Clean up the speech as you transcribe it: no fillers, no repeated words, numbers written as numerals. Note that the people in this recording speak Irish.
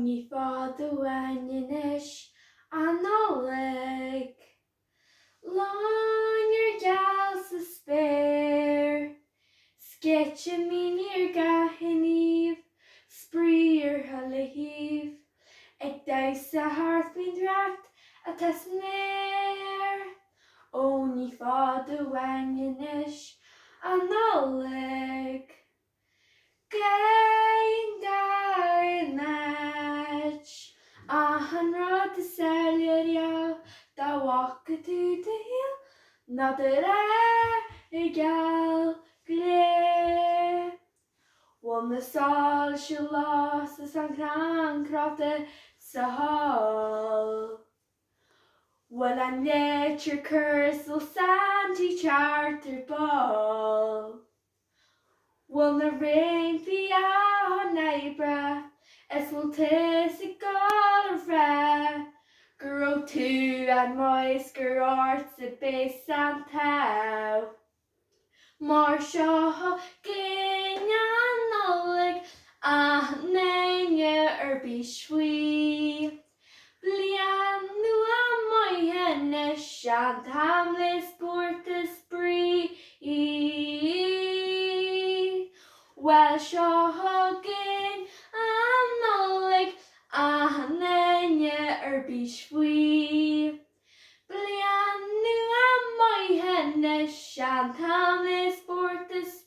ní fád ahhainis an nollaig. Láinir geal sa spéir, sketche míníor gahinníomh, spríor thullaíomh, ag daois sa heartbeat reacht atá snéir. Ó ní fád ahhainis an nollaig. Gain match an rud is saoile dá bhacha tú de hill ná de rá I geal glé. Bhfuil na sáil se lás is an crancráta sa hall. Bhfuil an léitear cursal Santi Charter Ball. Bhfuil na réimhí an éibre is bhfuil tis I gáil ar bhreith, go raibh tú an mois gur ort sa bés an tau. Mar seo cin an nollaig a naine ar bís faoi. Blian nua moithenis an tamlis búirta sprí. Well seo cin an nollaig a naine ar bís faoi. Blian nua moithenis an tamlis búirta sprí.